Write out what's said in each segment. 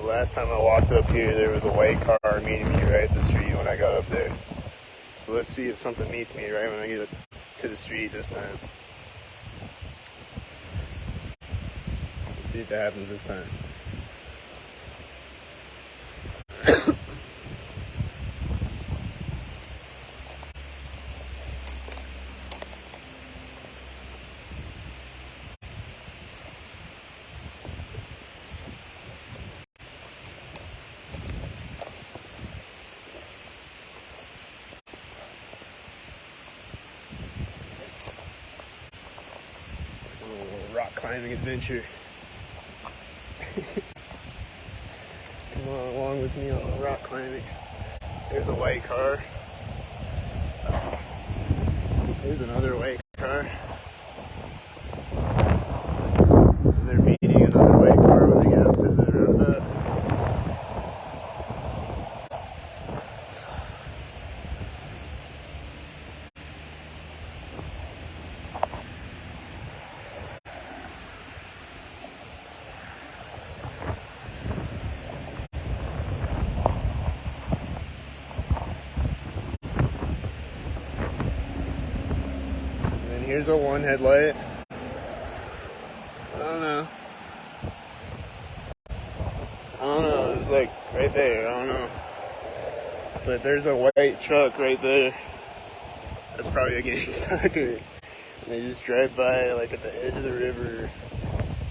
last time I walked up here, there was a white car meeting me right at the street when I got up there. So let's see if something meets me right when I get to the street this time. Let's see if that happens this time. Rock climbing adventure. Come on along with me on rock climbing. There's a white car. There's another white car. And they're meeting another white car when they get up to the roundabout. Here's a one headlight. I don't know. It's like right there. I don't know. But there's a white truck right there. That's probably a gang stalker. And they just drive by like at the edge of the river,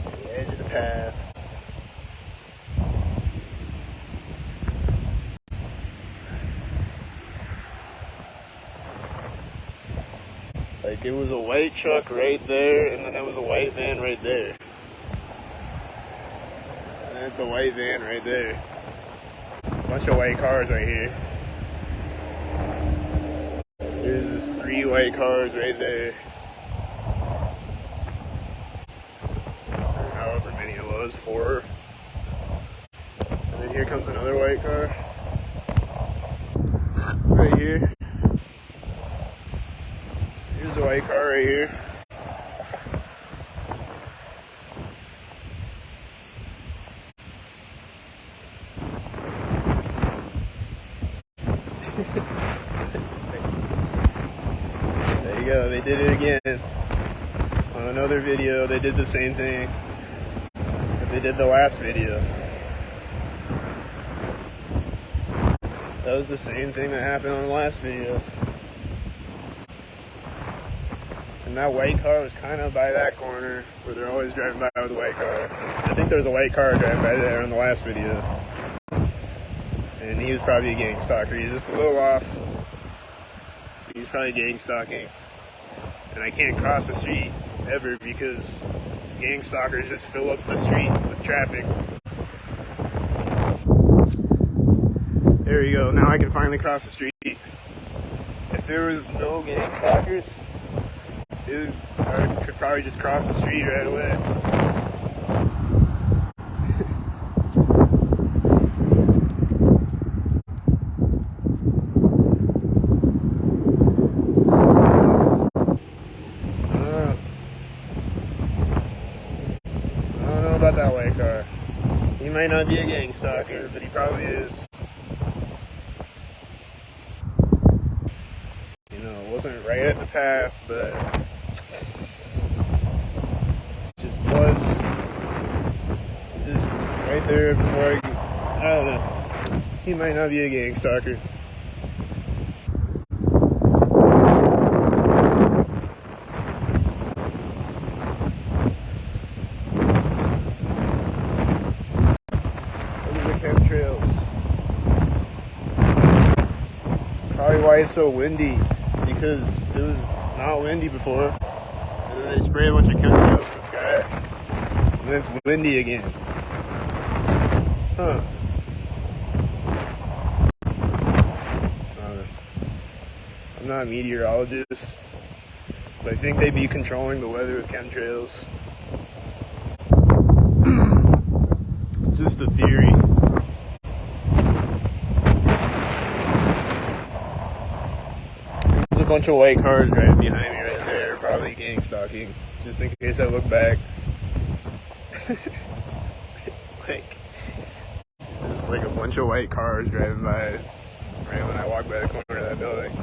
at the edge of the path. Like, it was a white truck right there, and then there was a white van right there. And that's a white van right there. A bunch of white cars right here. There's just 3 white cars right there. Or however many it was, 4. And then here comes another white car. Right here. Here's the white car right here. There you go, they did it again. On another video, they did the same thing that they did the last video. That was the same thing that happened on the last video. And that white car was kind of by that corner where they're always driving by with a white car. I think there was a white car driving by there on the last video. And he was probably a gang stalker. He's just a little off. He's probably gang stalking. And I can't cross the street ever because gang stalkers just fill up the street with traffic. There you go. Now I can finally cross the street. If there was no gang stalkers, dude, I could probably just cross the street right away. I don't know about that white car. He might not be a gang stalker, but he probably is. You know, it wasn't right at the path, but was just right there before I don't know. He might not be a gang stalker. Look at the chemtrails. Probably why it's so windy, because it was not windy before. And then they spray a bunch of chemtrails in the sky. And it's windy again. Huh. I'm not a meteorologist, but I think they'd be controlling the weather with chemtrails. Just a theory. There's a bunch of white cars right behind me right there, probably gang stalking, just in case I look back. Like, just like a bunch of white cars driving by right when I walk by the corner of that building.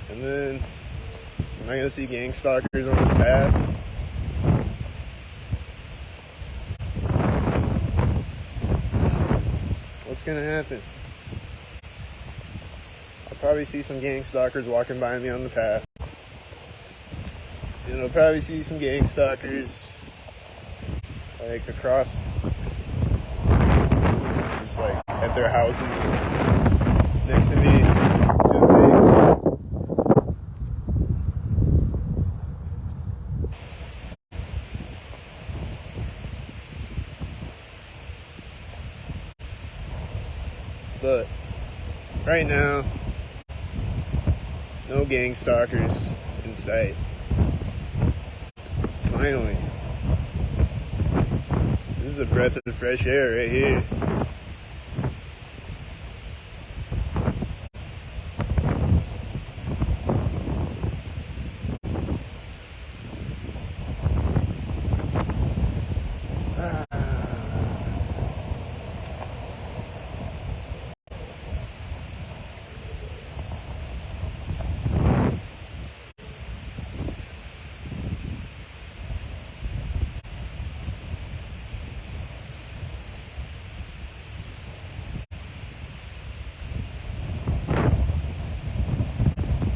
And then, am I gonna see gang stalkers on this path? What's gonna happen? I'll probably see some gang stalkers walking by me on the path. And I'll probably see some gang stalkers like across, just like at their houses next to me. But right now, no gang stalkers in sight. Finally. This is a breath of fresh air right here.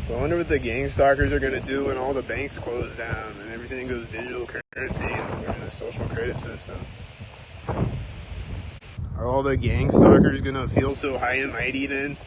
So I wonder what the gang stalkers are going to do when all the banks close down and everything goes digital currency and we're in a social credit system. Are all the gang stalkers going to feel so high and mighty then?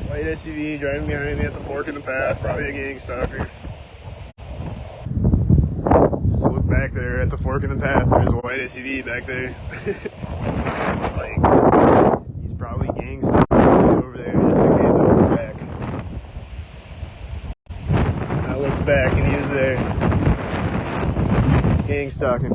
White SUV driving behind me at the fork in the path, probably a gang stalker. Just look back there at the fork in the path, there's a white SUV back there. Like, he's probably gang stalking over there just in case I look back. And I looked back and he was there. Gang stalking.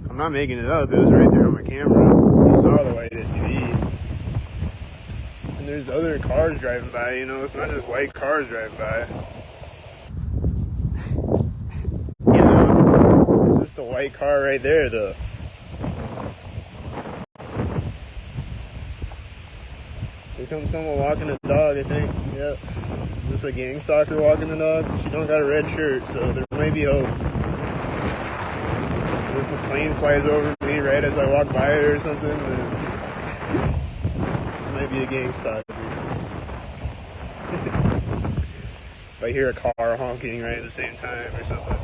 I'm not making it up, it was right there on my camera. You saw the white SUV. And there's other cars driving by, you know, it's not just white cars driving by. You know, it's just a white car right there though. Here comes someone walking a dog, I think. Yep. Is this a gang stalker walking the dog? She don't got a red shirt, so there might be hope. If a plane flies over me right as I walk by it or something, then it might be a gang stalker. If I hear a car honking right at the same time or something.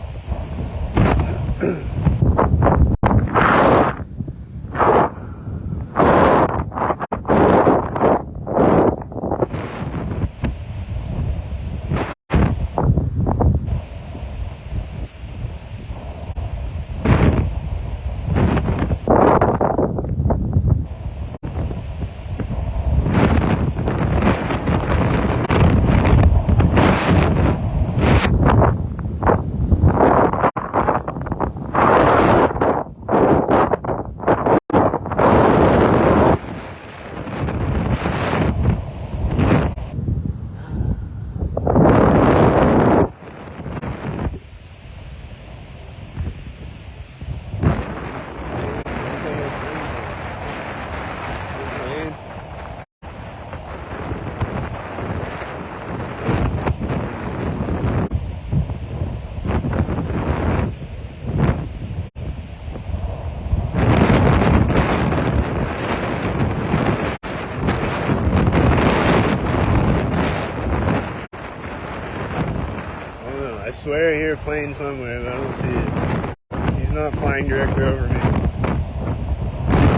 I swear I hear a plane somewhere, but I don't see it. He's not flying directly over me.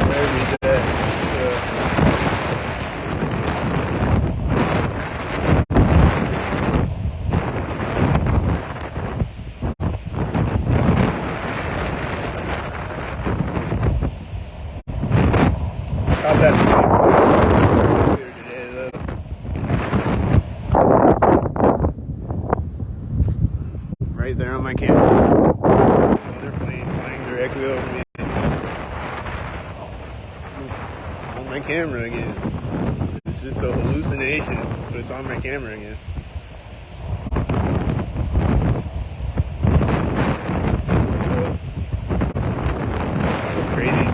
Wherever he's at. that clear today, though. Right there on my camera. Another plane flying directly over me. It's on my camera again. It's just a hallucination, but it's on my camera again. So, it's some crazy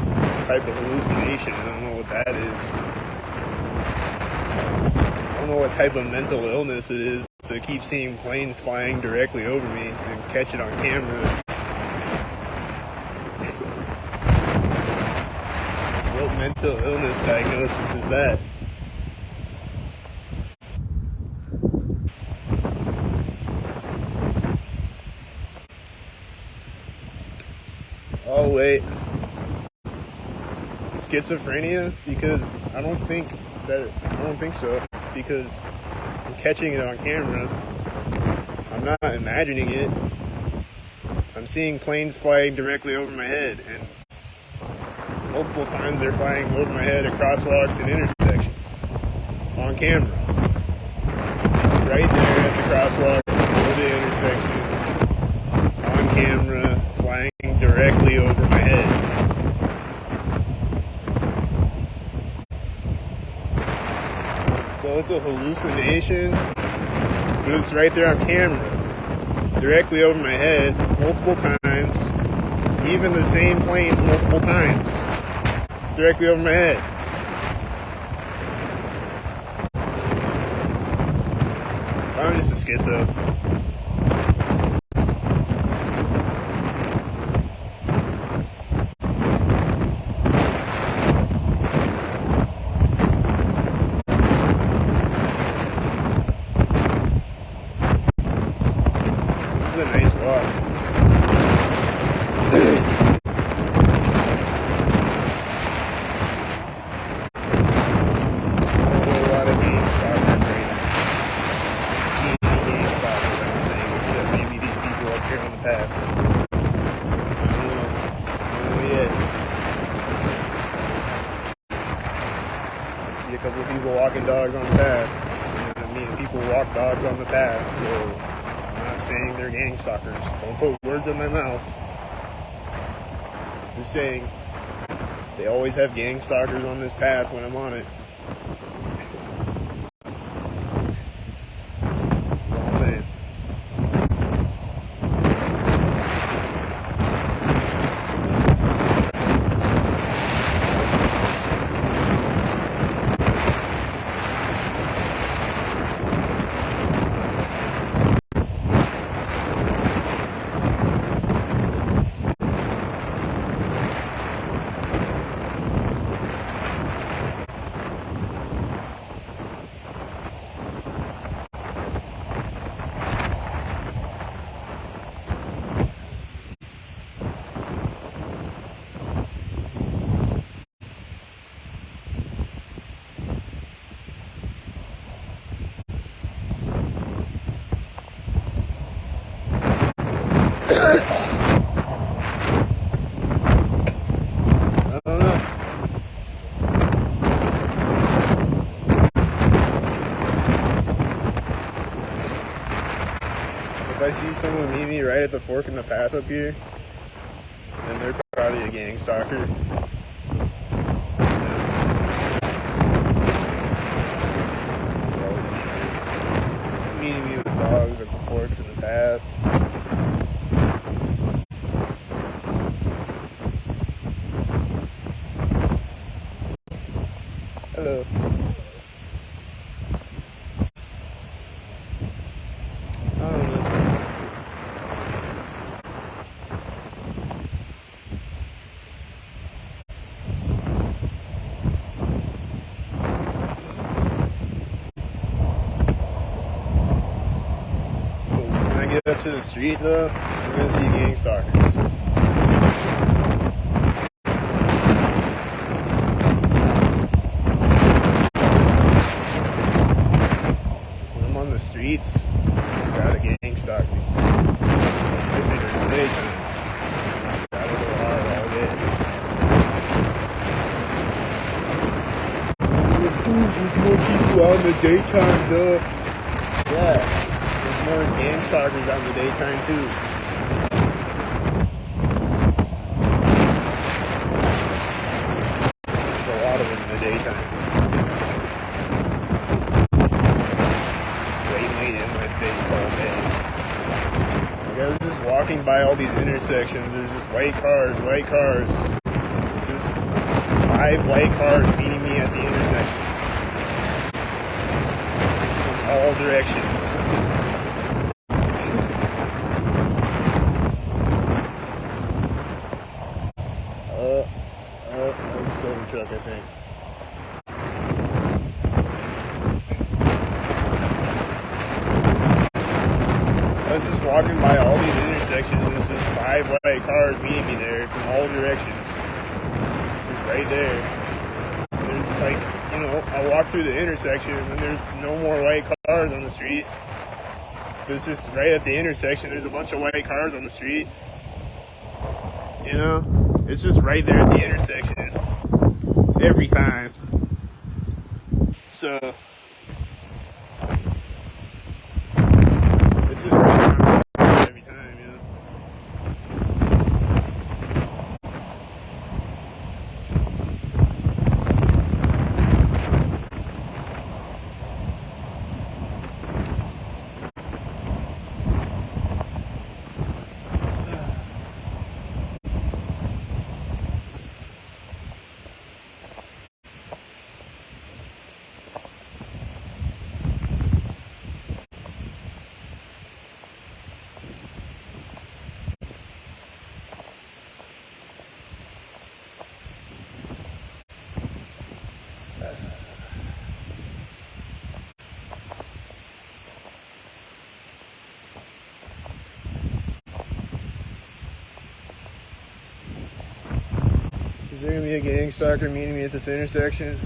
type of hallucination. I don't know what that is. I don't know what type of mental illness it is to keep seeing planes flying directly over me and catch it on camera. What mental illness diagnosis is that? Oh wait, schizophrenia? Because I don't think so, because I'm catching it on camera. I'm not imagining it. I'm seeing planes flying directly over my head, and multiple times they're flying over my head at crosswalks and intersections on camera. Right there at the crosswalk or the intersection, on camera, flying directly over my head. So it's a hallucination, but it's right there on camera, directly over my head, multiple times, even the same planes multiple times, directly over my head. I'm just a schizo. This is a nice walk. A couple of people walking dogs on the path. I mean, people walk dogs on the path, so I'm not saying they're gang stalkers. Don't put words in my mouth. I'm just saying they always have gang stalkers on this path when I'm on it. That's all I'm saying. If I see someone meet me right at the fork in the path up here, then they're probably a gang stalker. They're always meeting me with dogs at the forks in the path. Hello. I don't know. When I get up to the street, though, I'm gonna see gang stalkers. When I'm on the streets, just gotta gang stalk me. Especially during the daytime. Just gotta go hard all day. on the daytime, duh. Yeah, there's more gang stalkers on the daytime too. There's a lot of them in the daytime. Waiting in my face all day. Like I was just walking by all these intersections. There's just white cars. Just 5 white cars meeting me at the intersection. All directions. That was a silver truck, I think. I was just walking by all these intersections, and there's just 5 white cars meeting me there from all directions. Just right there. There's like, you know, I walk through the intersection and there's no more white cars on the street. It's just right at the intersection, there's a bunch of white cars on the street. You know? It's just right there at the intersection. Every time. So it's just right there every time, you know? Is there gonna be a gang stalker meeting me at this intersection?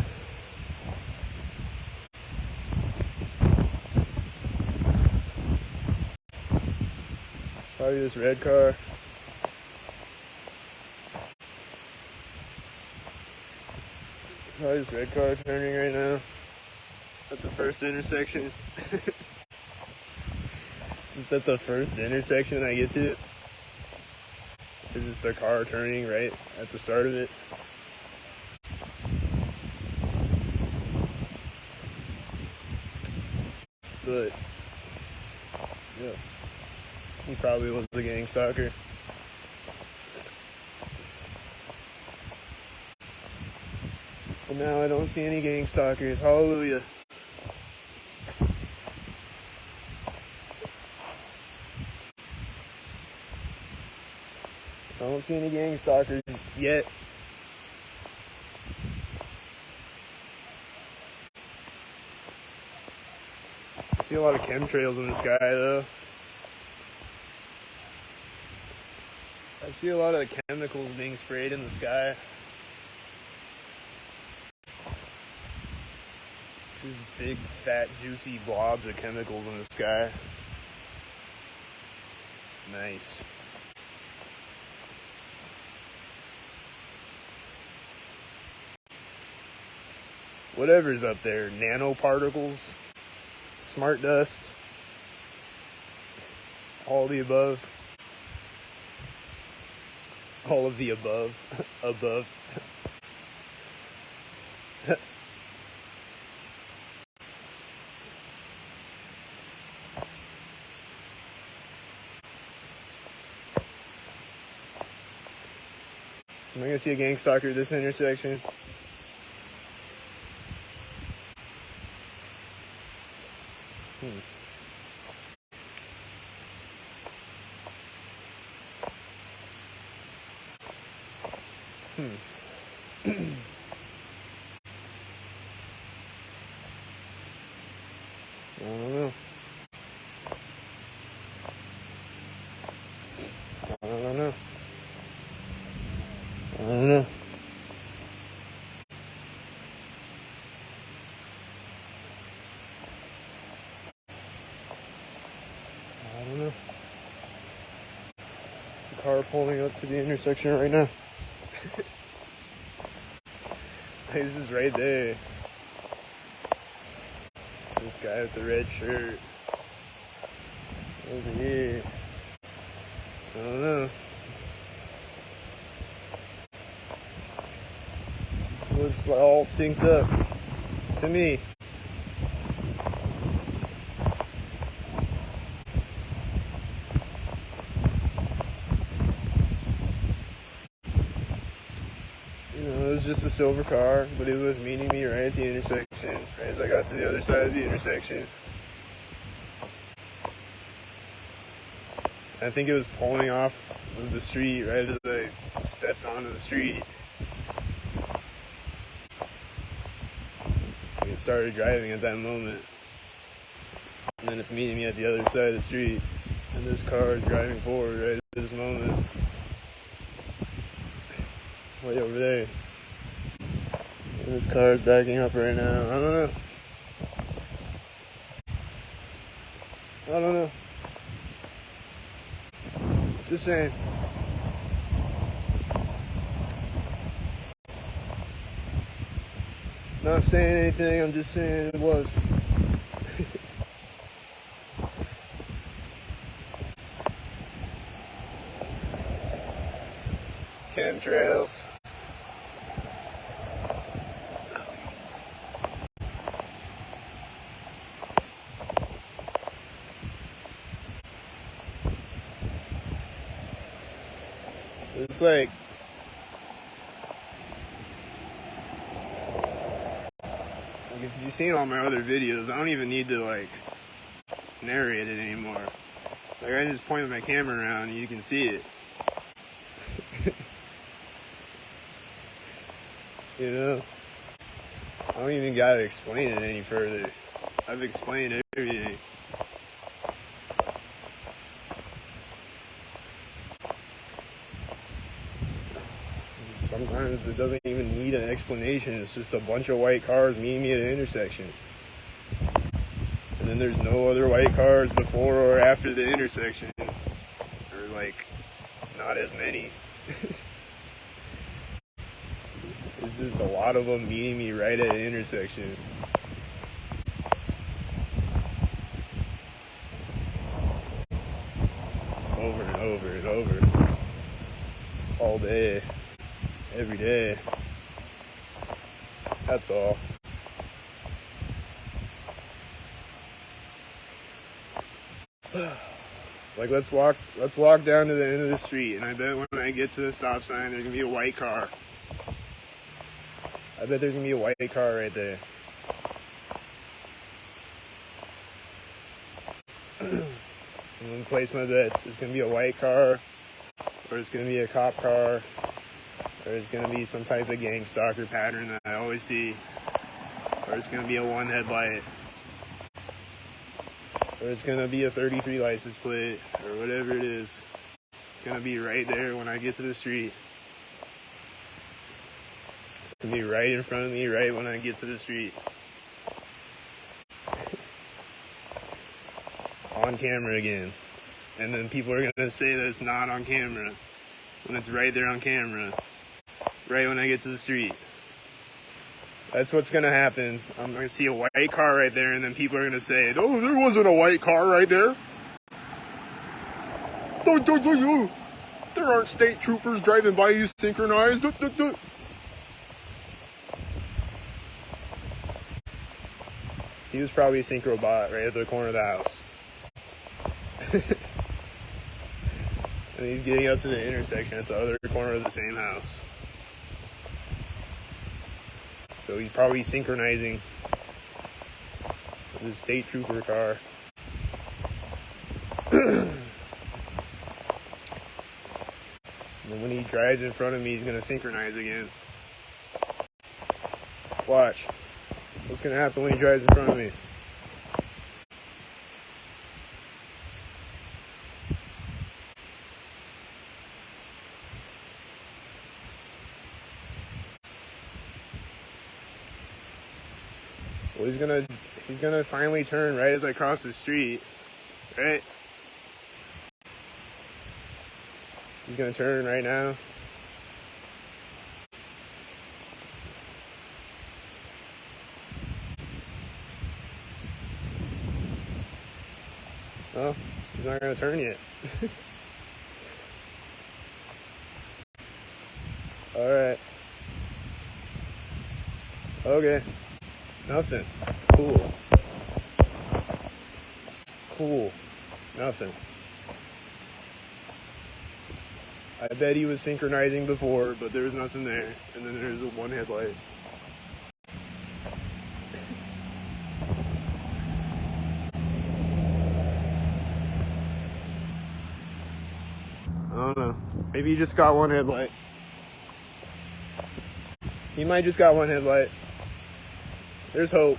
Probably this red car. Probably this red car turning right now at the first intersection. Just at the first intersection I get to. There's just a car turning right at the start of it. But yeah, he probably was the gang stalker. But now I don't see any gang stalkers. Hallelujah. I don't see any gang stalkers yet. I see a lot of chemtrails in the sky though. I see a lot of chemicals being sprayed in the sky. Just big, fat, juicy blobs of chemicals in the sky. Nice. Whatever's up there, nanoparticles, smart dust, all the above. All of the above. Above. Am I gonna see a gang stalker at this intersection? I don't know. I don't know. I don't know. I don't know. There's a car pulling up to the intersection right now. This is right there. This guy with the red shirt over here. I don't know. Just looks all synced up to me. It was just a silver car, but it was meeting me right at the intersection, right as I got to the other side of the intersection. I think it was pulling off of the street right as I stepped onto the street. It started driving at that moment. And then it's meeting me at the other side of the street. And this car is driving forward right at this moment. Way over there. And this car is backing up right now. I don't know. Just saying. Not saying anything, I'm just saying it was. Chemtrails. It's like if you've seen all my other videos, I don't even need to narrate it anymore. I just point my camera around and you can see it. I don't even gotta explain it any further. I've explained everything. Sometimes it doesn't even need an explanation. It's just a bunch of white cars meeting me at an intersection. And then there's no other white cars before or after the intersection. Or not as many. It's just a lot of them meeting me right at an intersection. Over and over and over. All day. Every day. That's all. Let's walk down to the end of the street, and I bet when I get to the stop sign there's gonna be a white car. I bet there's gonna be a white car right there. I'm gonna place my bets. It's gonna be a white car, or it's gonna be a cop car, or it's going to be some type of gang stalker pattern that I always see, or it's going to be a one headlight, or it's going to be a 33 license plate, or whatever it is. It's going to be right there when I get to the street. It's going to be right in front of me right when I get to the street. On camera again. And then people are going to say that it's not on camera when it's right there on camera. Right when I get to the street. That's what's going to happen. I'm going to see a white car right there, and then people are going to say, "Oh, there wasn't a white car right there. There aren't state troopers driving by you synchronized." He was probably a synchro bot right at the corner of the house. And he's getting up to the intersection at the other corner of the same house. So he's probably synchronizing with his state trooper car. And when he drives in front of me, he's going to synchronize again. Watch. What's going to happen when he drives in front of me? Well, he's gonna finally turn right as I cross the street, right? He's gonna turn right now. Oh, he's not gonna turn yet. Alright. Okay. Nothing. Cool. Cool. Nothing. I bet he was synchronizing before, but there was nothing there. And then there's one headlight. I don't know. Maybe he just got one headlight. He might just got one headlight. There's hope.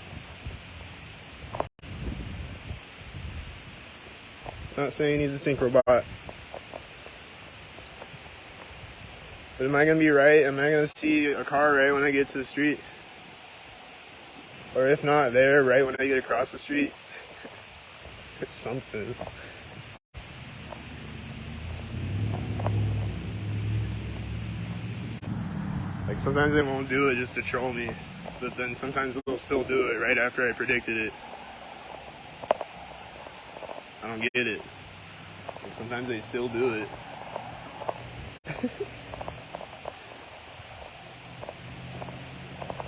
Not saying he's a synchro bot. But am I going to be right? Am I going to see a car right when I get to the street? Or if not there, right when I get across the street? Or something. Like sometimes they won't do it just to troll me. But then sometimes they'll still do it right after I predicted it. I don't get it. And sometimes they still do it.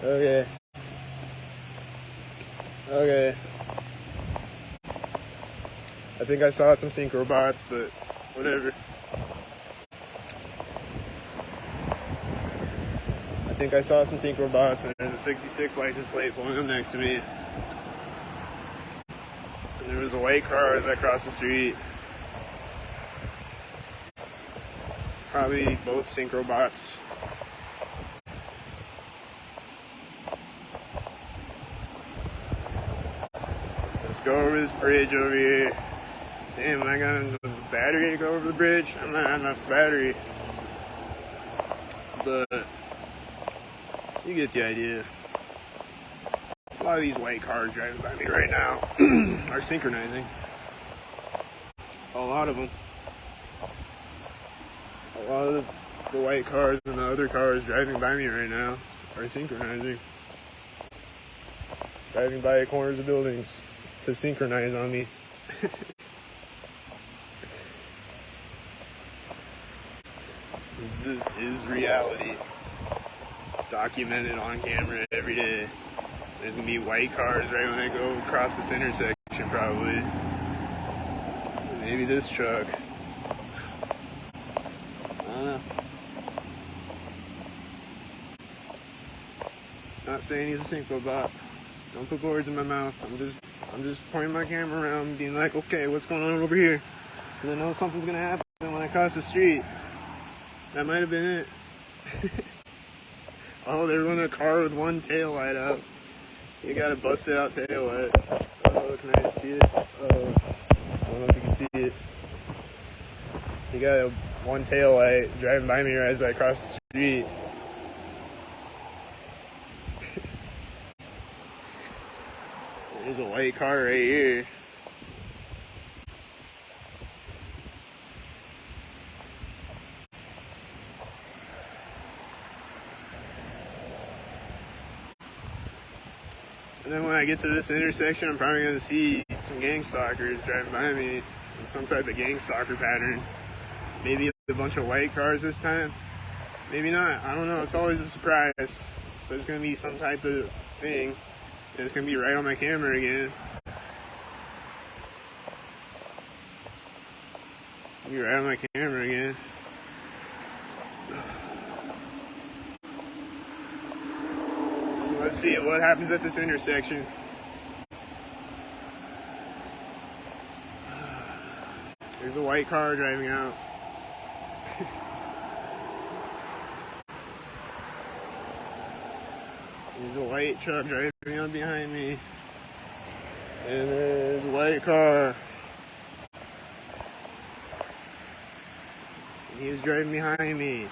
Okay. Okay. I think I saw some synchro bots, but whatever. I think I saw some synchro bots, and there's a 66 license plate pulling up next to me. And there was a white car as I crossed the street. Probably both synchro bots. Let's go over this bridge over here. Damn, I got enough battery to go over the bridge? I might have enough battery. But you get the idea. A lot of these white cars driving by me right now are synchronizing. A lot of them. A lot of the white cars and the other cars driving by me right now are synchronizing. Driving by corners of buildings to synchronize on me. This just is reality. Documented on camera every day. There's gonna be white cars right when I go across this intersection, probably. Maybe this truck. I don't know. Not saying he's a synchro bot. Don't put words in my mouth. I'm just pointing my camera around, being like, okay, what's going on over here? Because I know something's gonna happen when I cross the street. That might have been it. Oh, they're running a car with one tail light out. You got a busted out tail light. Oh, can I see it? Oh, I don't know if you can see it. You got a one tail light driving by me as I cross the street. There's a white car right here. And then when I get to this intersection, I'm probably going to see some gang stalkers driving by me in some type of gang stalker pattern. Maybe a bunch of white cars this time. Maybe not. I don't know. It's always a surprise. But it's going to be some type of thing. And it's going to be right on my camera again. It's going to be right on my camera again. So let's see what happens at this intersection. There's a white car driving out. There's a white truck driving out behind me. And there's a white car. And he's driving behind me.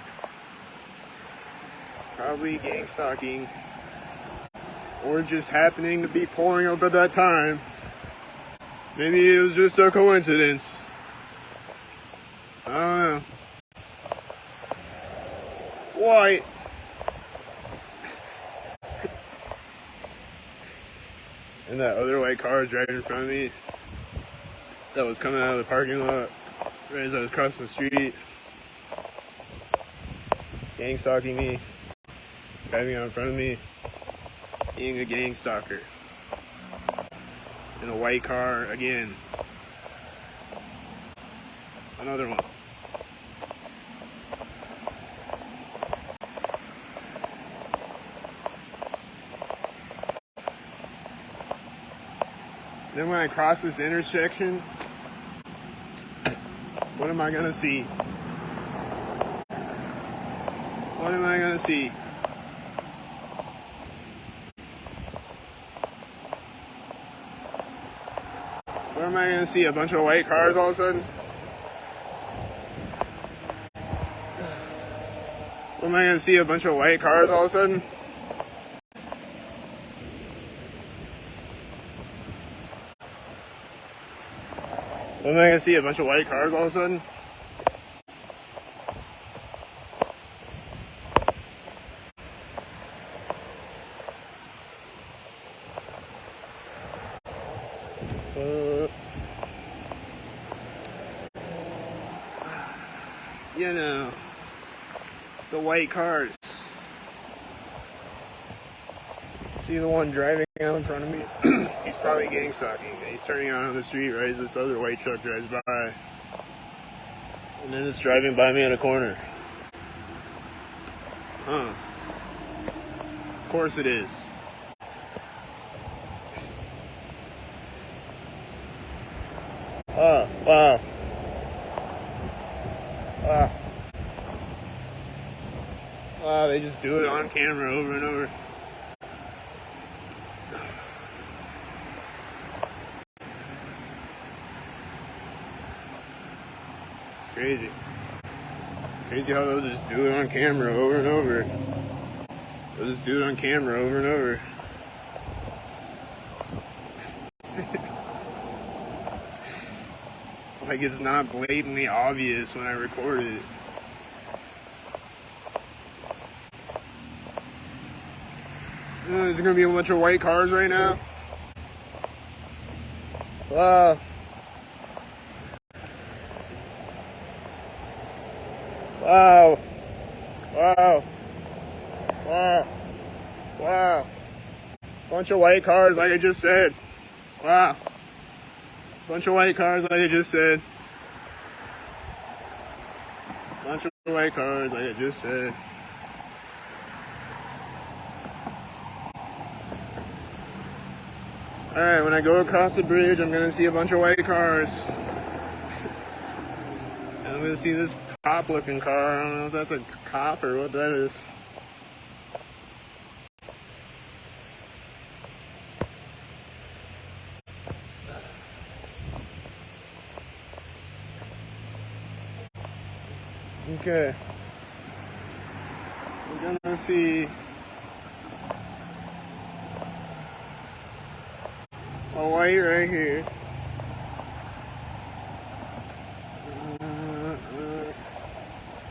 Probably gang stalking. Or just happening to be pulling up at that time. Maybe it was just a coincidence. I don't know. White. And that other white car driving in front of me. that was coming out of the parking lot right as I was crossing the street, gang stalking me, driving out in front of me, being a gang stalker. In a white car again. Another one. Then when I cross this intersection, what am I gonna see? What am I gonna see? What am I gonna see? A bunch of white cars all of a sudden? What am I gonna see? A bunch of white cars all of a sudden? What am I gonna see? A bunch of white cars all of a sudden? You know, the white cars. See the one driving out in front of me? He's probably gang stalking. He's turning out on the street right as this other white truck drives by. And then it's driving by me in a corner. Huh. Of course it is. Oh, wow. Wow. Wow, they just do it on camera over and over. It's crazy. It's crazy how they'll just do it on camera over and over. They'll just do it on camera over and over. Like it's not blatantly obvious when I record it. Is there gonna be a bunch of white cars right now? Wow. Wow. Wow. Wow. Wow. Bunch of white cars like I just said. Wow. Bunch of white cars like I just said. Bunch of white cars like I just said. Alright, when I go across the bridge, I'm gonna see a bunch of white cars. And I'm gonna see this cop looking car. I don't know if that's a cop or what that is. Okay. We're gonna see a white right here.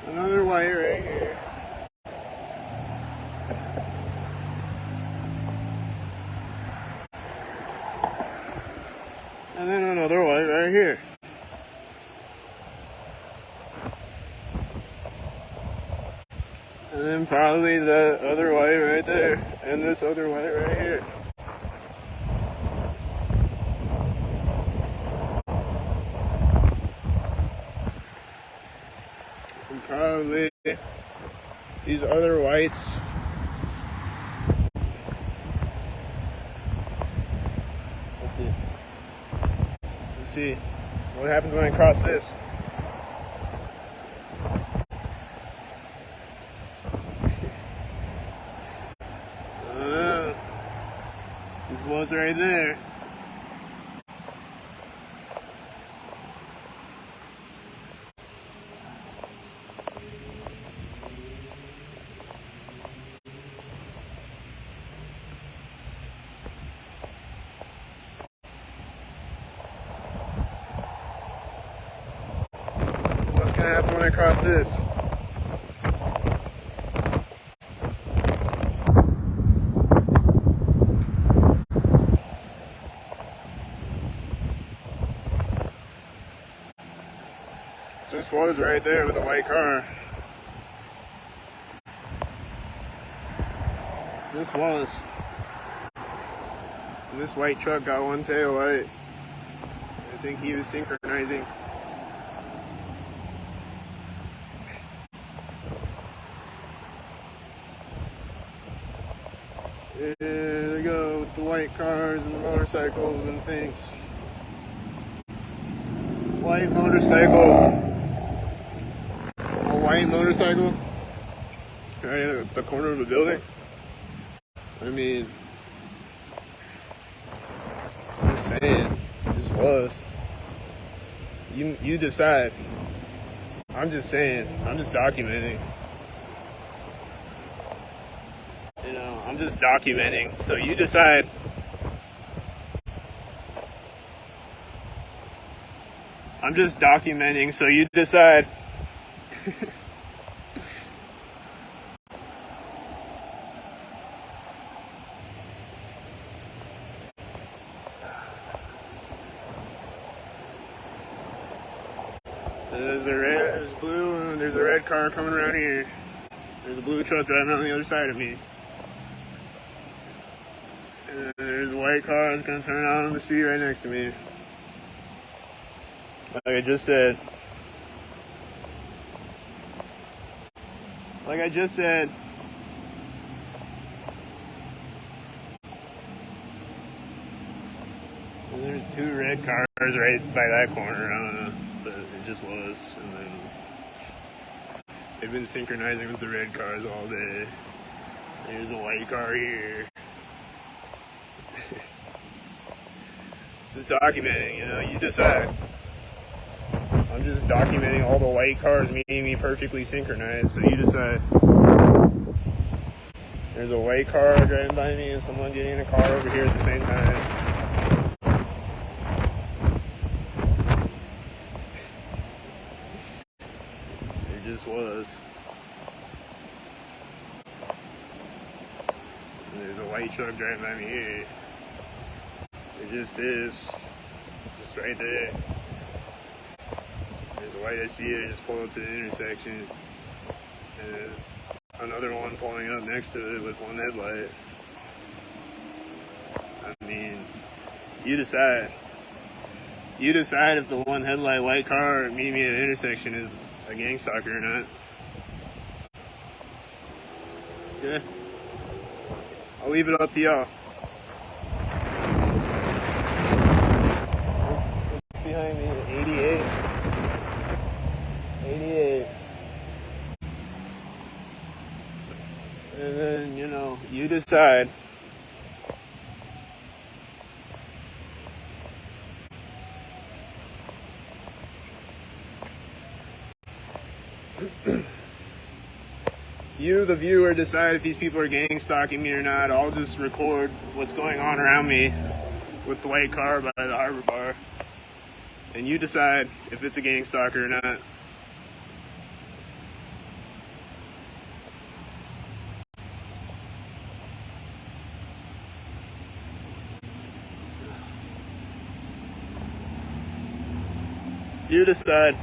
Another white right here. And then another white right here. And then probably the other white right there. And this other white right here. And probably these other whites. Let's see what happens when I cross this. This was right there. What's gonna happen when I cross this? Just was right there with a white car. Just was. And this white truck got one tail light. I think he was synchronizing. There they go with the white cars and the motorcycles and things. White motorcycle. A white motorcycle. Right at the corner of a building. I mean, I'm just saying, this was. You decide. I'm just saying, I'm just documenting. You know, I'm just documenting, so you decide. I'm just documenting, so you decide. There's blue, and there's a red car coming around here. There's a blue truck driving on the other side of me. And there's a white car that's gonna turn out on the street right next to me. Like I just said. Like I just said. And there's two red cars right by that corner. I don't know. But it just was. And then they've been synchronizing with the red cars all day. There's a white car here. Just documenting, you know, you decide. I'm just documenting all the white cars meeting me perfectly synchronized, so you decide. There's a white car driving by me and someone getting in a car over here at the same time. It just was. And there's a white truck driving by me here. It just is. Just right there. There's a white SUV that just pulled up to the intersection. And there's another one pulling up next to it with one headlight. I mean, you decide. You decide if the one headlight white car meeting me at the intersection is a gang stalker or not. Yeah. I'll leave it up to y'all. What's behind me? 88. 88. And then, you know, you decide. You, the viewer, decide if these people are gang stalking me or not. I'll just record what's going on around me with the white car by the harbor bar. And you decide if it's a gang stalker or not. You decide.